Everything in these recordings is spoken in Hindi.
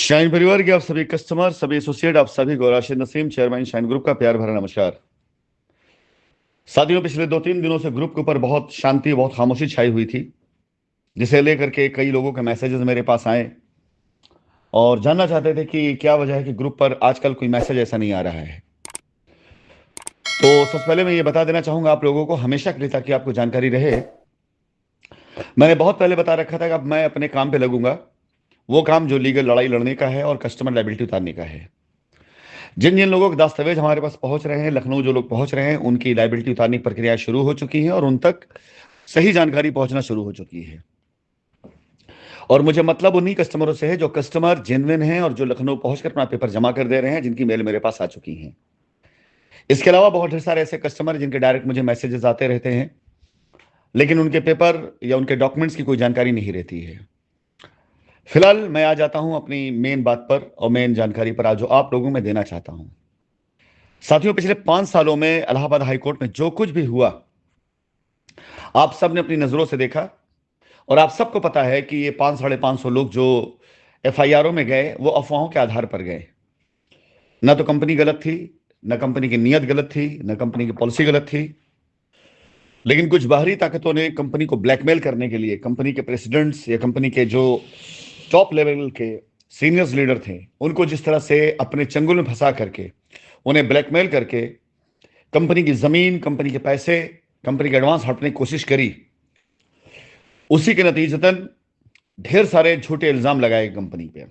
शाइन परिवार के आप सभी कस्टमर, सभी एसोसिएट, आप सभी को Rashid Naseem, chairman shine group का प्यार भरा नमस्कार। साथियों, पिछले 2-3 दिनों से ग्रुप के ऊपर बहुत शांति, बहुत खामोशी छाई हुई थी, जिसे लेकर के कई लोगों के मैसेजेस मेरे पास आए और जानना चाहते थे कि क्या वजह है कि ग्रुप पर आजकल कोई मैसेज ऐसा नहीं आ रहा है। तो सबसे पहले मैं ये बता देना चाहूंगा आप लोगों को, हमेशा के लिए, ताकि आपको जानकारी रहे। मैंने बहुत पहले बता रखा था कि अब मैं अपने काम पे लगूंगा, वो काम जो लीगल लड़ाई लड़ने का है और कस्टमर लायबिलिटी उतारने का है। जिन जिन लोगों के दस्तावेज हमारे पास पहुंच रहे हैं, लखनऊ जो लोग पहुंच रहे हैं, उनकी लायबिलिटी उतारने की प्रक्रिया शुरू हो चुकी है और उन तक सही जानकारी पहुंचना शुरू हो चुकी है। और मुझे मतलब उन्हीं कस्टमरों से है जो कस्टमर जेन्युइन हैं और जो लखनऊ पहुंचकर अपना पेपर जमा कर दे रहे हैं, जिनकी मेल मेरे पास आ चुकी है। इसके अलावा बहुत ढेर सारे ऐसे कस्टमर जिनके डायरेक्ट मुझे मैसेजेस आते रहते हैं, लेकिन उनके पेपर या उनके डॉक्यूमेंट्स की कोई जानकारी नहीं रहती है। फिलहाल मैं आ जाता हूं अपनी मेन बात पर और मेन जानकारी पर, आज जो आप लोगों में देना चाहता हूं। साथियों, पिछले 5 सालों में इलाहाबाद हाईकोर्ट में जो कुछ भी हुआ, आप सब ने अपनी नजरों से देखा और आप सबको पता है कि ये 500-550 लोग जो एफआईआरों में गए, वो अफवाहों के आधार पर गए। ना तो कंपनी गलत थी, ना कंपनी की नीयत गलत थी, ना कंपनी की पॉलिसी गलत थी, लेकिन कुछ बाहरी ताकतों ने कंपनी को ब्लैकमेल करने के लिए, कंपनी के प्रेसिडेंट्स या कंपनी के जो टॉप लेवल के सीनियर्स लीडर थे, उनको जिस तरह से अपने चंगुल में फंसा करके, उन्हें ब्लैकमेल करके कंपनी की जमीन, कंपनी के पैसे, कंपनी के एडवांस हड़पने की कोशिश करी, उसी के नतीजतन ढेर सारे झूठे इल्जाम लगाए कंपनी पे।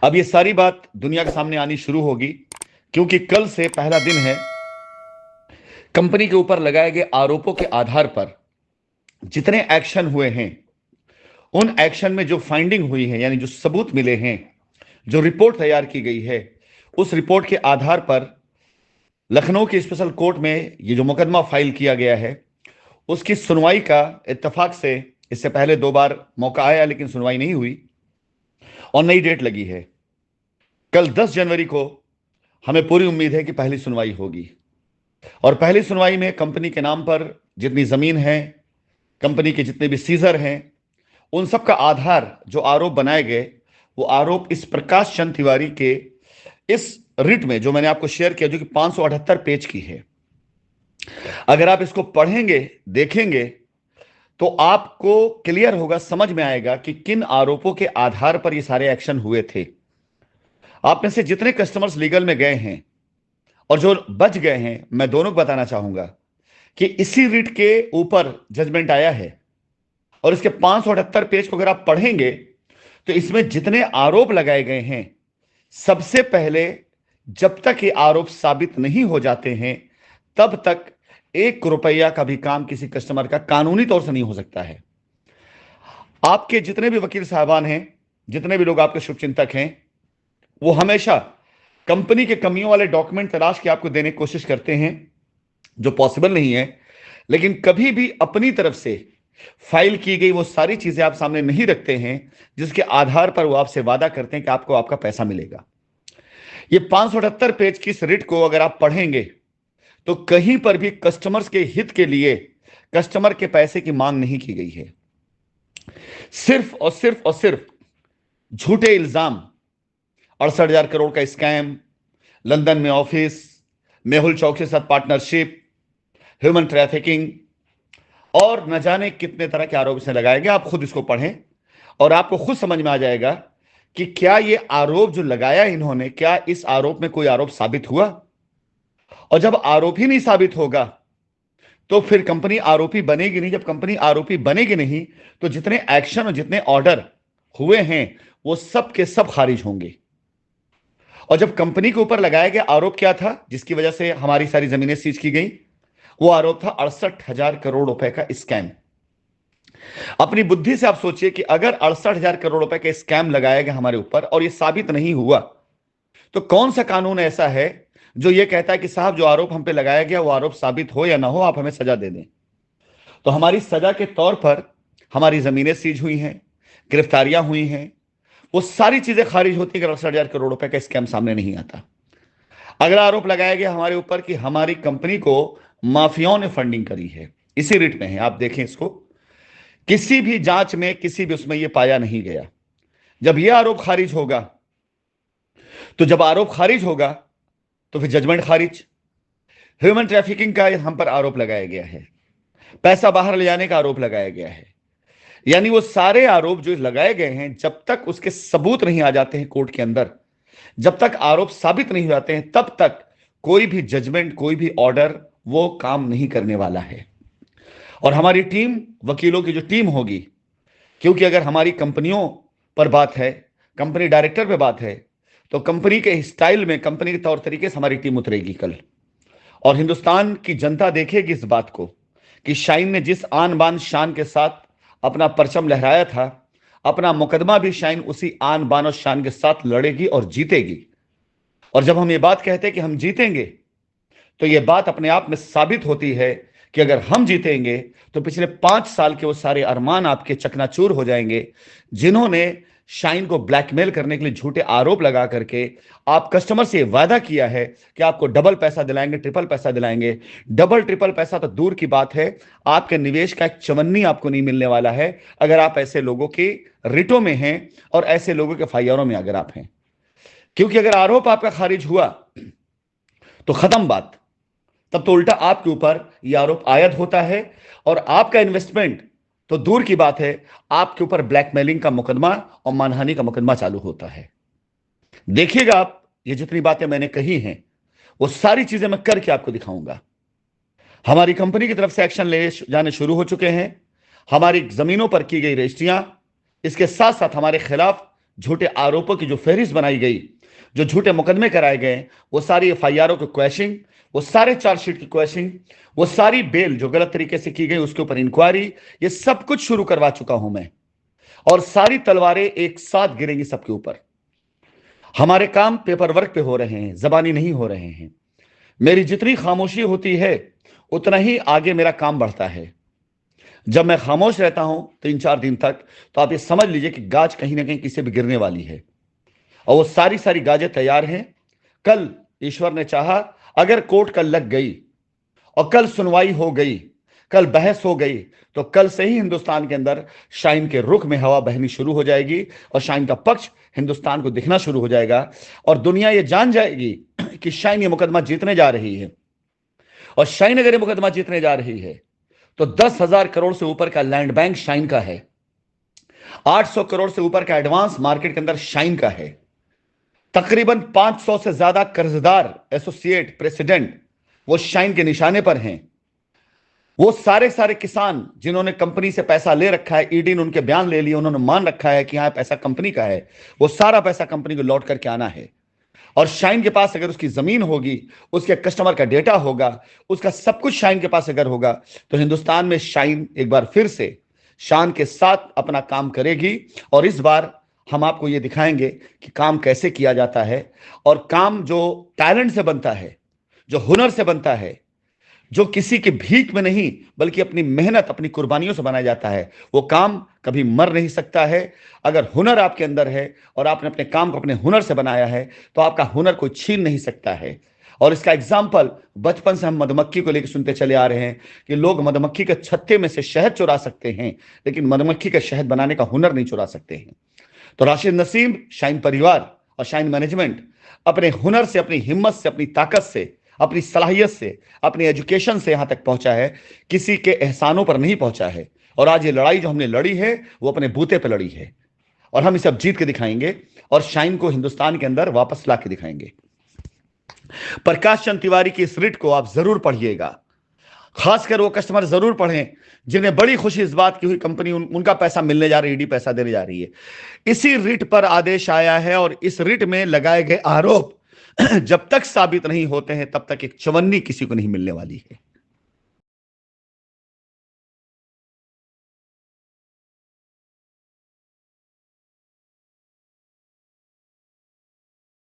अब ये सारी बात दुनिया के सामने आनी शुरू होगी, क्योंकि कल से पहला दिन है। कंपनी के ऊपर लगाए गए आरोपों के आधार पर जितने एक्शन हुए हैं, उन एक्शन में जो फाइंडिंग हुई है, यानी जो सबूत मिले हैं, जो रिपोर्ट तैयार की गई है, उस रिपोर्ट के आधार पर लखनऊ की स्पेशल कोर्ट में ये जो मुकदमा फाइल किया गया है, उसकी सुनवाई का इत्तेफाक से इससे पहले 2 बार मौका आया, लेकिन सुनवाई नहीं हुई और नई डेट लगी है। कल 10 जनवरी को हमें पूरी उम्मीद है कि पहली सुनवाई होगी और पहली सुनवाई में कंपनी के नाम पर जितनी जमीन है, कंपनी के जितने भी सीजर हैं, उन सब का आधार, जो आरोप बनाए गए, वो आरोप इस प्रकाश चंद तिवारी के इस रिट में जो मैंने आपको शेयर किया, जो कि 578 पेज की है, अगर आप इसको पढ़ेंगे, देखेंगे, तो आपको क्लियर होगा, समझ में आएगा कि किन आरोपों के आधार पर ये सारे एक्शन हुए थे। आप में से जितने कस्टमर्स लीगल में गए हैं और जो बच गए हैं, मैं दोनों को बताना चाहूंगा कि इसी रिट के ऊपर जजमेंट आया है और इसके 578 पेज को अगर आप पढ़ेंगे तो इसमें जितने आरोप लगाए गए हैं, सबसे पहले जब तक ये आरोप साबित नहीं हो जाते हैं, तब तक 1 रुपया का भी काम किसी कस्टमर का कानूनी तौर से नहीं हो सकता है। आपके जितने भी वकील साहबान हैं, जितने भी लोग आपके शुभचिंतक हैं, वो हमेशा कंपनी के कमियों वाले डॉक्यूमेंट तलाश के आपको देने की कोशिश करते हैं, जो पॉसिबल नहीं है, लेकिन कभी भी अपनी तरफ से फाइल की गई वो सारी चीजें आप सामने नहीं रखते हैं, जिसके आधार पर वो आपसे वादा करते हैं कि आपको आपका पैसा मिलेगा। ये 578 पेज की इस रिट को अगर आप पढ़ेंगे तो कहीं पर भी कस्टमर्स के हित के लिए कस्टमर के पैसे की मांग नहीं की गई है। सिर्फ झूठे इल्जाम, 68,000 करोड़ का स्कैम, लंदन में ऑफिस, मेहुल चौक के साथ पार्टनरशिप, ह्यूमन ट्रैफिकिंग और न जाने कितने तरह के आरोप इसने लगाए गए। आप खुद इसको पढ़ें और आपको खुद समझ में आ जाएगा कि क्या ये आरोप जो लगाया इन्होंने, क्या इस आरोप में कोई आरोप साबित हुआ। और जब आरोप ही नहीं साबित होगा तो फिर कंपनी आरोपी बनेगी नहीं। जब कंपनी आरोपी बनेगी नहीं तो जितने एक्शन और जितने ऑर्डर हुए हैं, वो सब के सब खारिज होंगे। और जब कंपनी के ऊपर लगाया गया आरोप क्या था, जिसकी वजह से हमारी सारी जमीनें सीज की गई, वो आरोप था 68,000 करोड़ रुपए का स्कैम। अपनी बुद्धि से आप सोचिए कि अगर 68,000 करोड़ रुपए का स्कैम लगाया गया हमारे ऊपर और ये साबित नहीं हुआ, तो कौन सा कानून ऐसा है जो ये कहता है कि साहब, जो आरोप हम पे लगाया गया वो आरोप साबित हो या ना हो, आप हमें सजा दे दें। तो हमारी सजा के तौर पर हमारी जमीनें सीज हुई हैं, गिरफ्तारियां हुई हैं, वो सारी चीजें खारिज होती हैं अगर 68,000 करोड़ रुपए का स्कैम सामने नहीं आता। अगला आरोप लगाया गया हमारे ऊपर कि हमारी कंपनी को माफियाओं ने फंडिंग करी है। इसी रिट में है, आप देखें इसको। किसी भी जांच में, किसी भी उसमें यह पाया नहीं गया। जब यह आरोप खारिज होगा, तो जब आरोप खारिज होगा तो फिर जजमेंट खारिज। ह्यूमन ट्रैफिकिंग का हम पर आरोप लगाया गया है, पैसा बाहर ले जाने का आरोप लगाया गया है। यानी वो सारे आरोप जो लगाए गए हैं, जब तक उसके सबूत नहीं आ जाते हैं कोर्ट के अंदर, जब तक आरोप साबित नहीं हो जाते हैं, तब तक कोई भी जजमेंट, कोई भी ऑर्डर वो काम नहीं करने वाला है। और हमारी टीम, वकीलों की जो टीम होगी, क्योंकि अगर हमारी कंपनियों पर बात है, कंपनी डायरेक्टर पे बात है, तो कंपनी के स्टाइल में, कंपनी के तौर तरीके से हमारी टीम उतरेगी कल। और हिंदुस्तान की जनता देखेगी इस बात को कि शाइन ने जिस आन बान शान के साथ अपना परचम लहराया था, अपना मुकदमा भी शाइन उसी आन बान और शान के साथ लड़ेगी और जीतेगी। और जब हम ये बात कहते हैं कि हम जीतेंगे, तो ये बात अपने आप में साबित होती है कि अगर हम जीतेंगे तो पिछले 5 साल के वो सारे अरमान आपके चकनाचूर हो जाएंगे, जिन्होंने शाइन को ब्लैकमेल करने के लिए झूठे आरोप लगा करके आप कस्टमर से वादा किया है कि आपको डबल पैसा दिलाएंगे, ट्रिपल पैसा दिलाएंगे। डबल ट्रिपल पैसा तो दूर की बात है, आपके निवेश का एक चवन्नी आपको नहीं मिलने वाला है अगर आप ऐसे लोगों की रिटों में हैं और ऐसे लोगों के फाइयारों में अगर आप हैं। क्योंकि अगर आरोप आपका खारिज हुआ तो खत्म बात, तब तो उल्टा आपके ऊपर यह आरोप आयद होता है और आपका इन्वेस्टमेंट तो दूर की बात है, आपके ऊपर ब्लैकमेलिंग का मुकदमा और मानहानि का मुकदमा चालू होता है। देखिएगा आप, ये जितनी बातें मैंने कही हैं वो सारी चीजें मैं करके आपको दिखाऊंगा। हमारी कंपनी की तरफ से एक्शन ले जाने शुरू हो चुके हैं। हमारी जमीनों पर की गई रजिस्ट्रियां, इसके साथ साथ हमारे खिलाफ झूठे आरोपों की जो फहरिस्त बनाई गई, जो झूठे मुकदमे कराए गए, वो सारी एफआईआरों की क्वैशिंग, वो सारे चार्जशीट की क्वैशिंग, वो सारी बेल जो गलत तरीके से की गई उसके ऊपर इंक्वायरी, ये सब कुछ शुरू करवा चुका हूं मैं। और सारी तलवारें एक साथ गिरेंगी सबके ऊपर। हमारे काम पेपर वर्क पे हो रहे हैं, जबानी नहीं हो रहे हैं। मेरी जितनी खामोशी होती है उतना ही आगे मेरा काम बढ़ता है। जब मैं खामोश रहता हूं 3-4 दिन तक, तो आप ये समझ लीजिए कि गाज कहीं ना कहीं किसी भी गिरने वाली है। और वो सारी सारी गाजें तैयार हैं। कल ईश्वर ने चाहा, अगर कोर्ट कल लग गई और कल सुनवाई हो गई, कल बहस हो गई, तो कल से ही हिंदुस्तान के अंदर शाइन के रुख में हवा बहनी शुरू हो जाएगी और शाइन का पक्ष हिंदुस्तान को दिखना शुरू हो जाएगा। और दुनिया ये जान जाएगी कि शाइन ये मुकदमा जीतने जा रही है। और शाइन अगर ये मुकदमा जीतने जा रही है तो 10,000 करोड़ से ऊपर का लैंड बैंक शाइन का है, 800 करोड़ से ऊपर का एडवांस मार्केट के अंदर शाइन का है, तकरीबन 500 से ज्यादा कर्जदार, एसोसिएट, प्रेसिडेंट वो शाइन के निशाने पर हैं। वो सारे सारे किसान जिन्होंने कंपनी से पैसा ले रखा है, ईडी ने उनके बयान ले लिए, उन्होंने मान रखा है कि हाँ पैसा कंपनी का है, वो सारा पैसा कंपनी को लौट करके आना है। और शाइन के पास अगर उसकी जमीन होगी, उसके कस्टमर का डेटा होगा, उसका सब कुछ शाइन के पास अगर होगा, तो हिंदुस्तान में शाइन एक बार फिर से शान के साथ अपना काम करेगी। और इस बार हम आपको यह दिखाएंगे कि काम कैसे किया जाता है। और काम जो टैलेंट से बनता है, जो हुनर से बनता है, जो किसी की भीख में नहीं बल्कि अपनी मेहनत, अपनी कुर्बानियों से बनाया जाता है, वो काम कभी मर नहीं सकता है। अगर हुनर आपके अंदर है और आपने अपने काम को अपने हुनर से बनाया है, तो आपका हुनर कोई छीन नहीं सकता है। और इसका एग्जाम्पल बचपन से हम मधुमक्खी को लेकर सुनते चले आ रहे हैं कि लोग मधुमक्खी के छत्ते में से शहद चुरा सकते हैं, लेकिन मधुमक्खी का शहद बनाने का हुनर नहीं चुरा सकते हैं। तो राशिद नसीम, शाइन परिवार और शाइन मैनेजमेंट अपने हुनर से, अपनी हिम्मत से, अपनी ताकत से, अपनी सलाहियत से, अपनी एजुकेशन से यहां तक पहुंचा है, किसी के एहसानों पर नहीं पहुंचा है। और आज ये लड़ाई जो हमने लड़ी है वो अपने बूते पे लड़ी है और हम इसे अब जीत के दिखाएंगे और शाइन को हिंदुस्तान के अंदर वापस ला के दिखाएंगे। प्रकाश चंद तिवारी की इस रिट को आप जरूर पढ़िएगा, खासकर वो कस्टमर जरूर पढ़ें जिन्हें बड़ी खुशी इस बात की हुई कंपनी उनका पैसा मिलने जा रही है, ईडी पैसा देने जा रही है। इसी रिट पर आदेश आया है और इस रिट में लगाए गए आरोप जब तक साबित नहीं होते हैं तब तक एक चवन्नी किसी को नहीं मिलने वाली है।